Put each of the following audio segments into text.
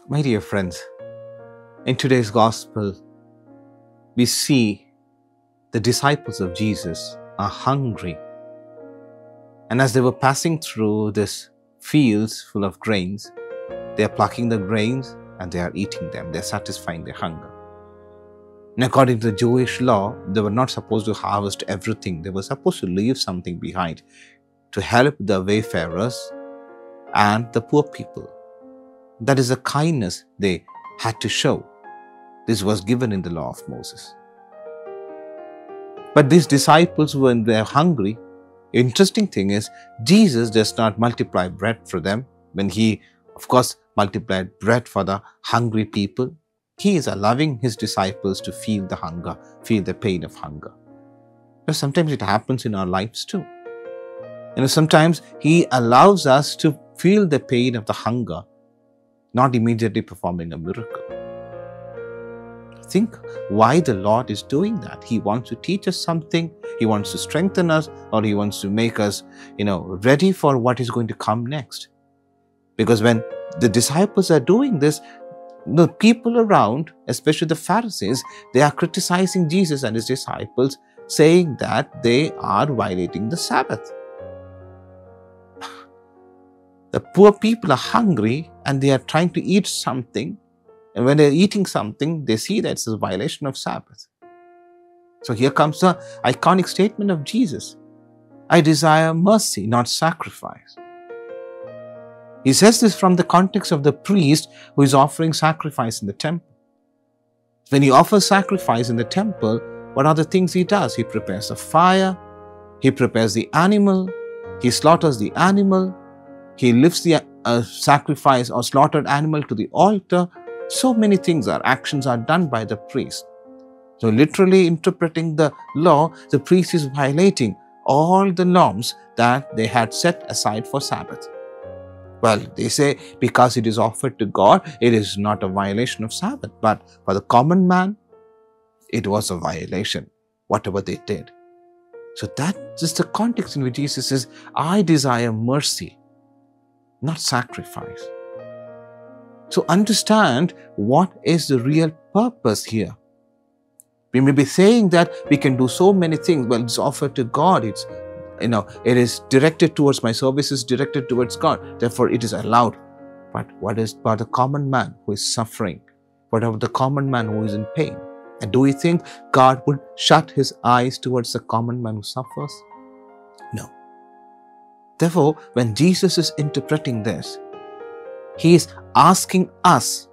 My dear friends, in today's gospel, we see the disciples of Jesus are hungry. And as they were passing through these fields full of grains, they are plucking the grains and they are eating them. They are satisfying their hunger. And according to the Jewish law, they were not supposed to harvest everything. They were supposed to leave something behind to help the wayfarers and the poor people. That is the kindness they had to show. This was given in the law of Moses. But these disciples, when they are hungry, interesting thing is, Jesus does not multiply bread for them. When he, of course, multiplied bread for the hungry people, he is allowing his disciples to feel the hunger, feel the pain of hunger. Sometimes it happens in our lives too. Sometimes he allows us to feel the pain of the hunger, not immediately performing a miracle. Think why the Lord is doing that. He wants to teach us something. He wants to strengthen us, or he wants to make us, ready for what is going to come next. Because when the disciples are doing this, the people around, especially the Pharisees, they are criticizing Jesus and his disciples, saying that they are violating the Sabbath. The poor people are hungry and they are trying to eat something. And when they're eating something, they see that it's a violation of Sabbath. So here comes the iconic statement of Jesus. I desire mercy, not sacrifice. He says this from the context of the priest who is offering sacrifice in the temple. When he offers sacrifice in the temple, what are the things he does? He prepares a fire, he prepares the animal, he slaughters the animal, he lifts the sacrifice or slaughtered animal to the altar. So many things actions are done by the priest. So literally interpreting the law, the priest is violating all the norms that they had set aside for Sabbath. Well, they say because it is offered to God, it is not a violation of Sabbath. But for the common man, it was a violation, whatever they did. So that is the context in which Jesus says, I desire mercy, not sacrifice. So understand what is the real purpose here. We may be saying that we can do so many things. Well, it's offered to God. It is directed towards my service, is directed towards God. Therefore, it is allowed. But what is about the common man who is suffering? What about the common man who is in pain? And do we think God would shut his eyes towards the common man who suffers? No. Therefore, when Jesus is interpreting this, he is asking us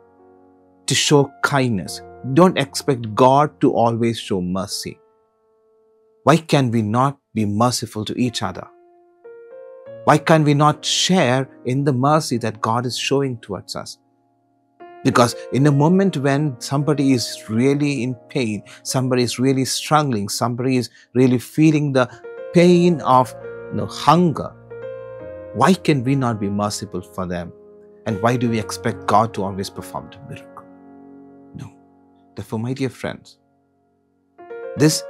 to show kindness. Don't expect God to always show mercy. Why can we not be merciful to each other? Why can we not share in the mercy that God is showing towards us? Because in a moment when somebody is really in pain, somebody is really struggling, somebody is really feeling the pain of hunger, why can we not be merciful for them? And why do we expect God to always perform the miracle? No. Therefore, my dear friends, this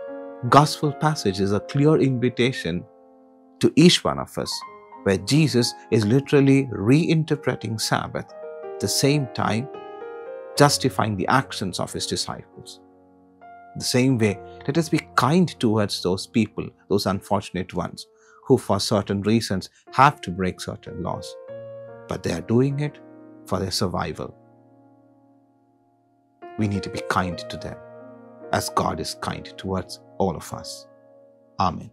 gospel passage is a clear invitation to each one of us, where Jesus is literally reinterpreting Sabbath, at the same time justifying the actions of his disciples. The same way, let us be kind towards those people, those unfortunate ones, who for certain reasons have to break certain laws. But they are doing it for their survival. We need to be kind to them as God is kind towards all of us. Amen.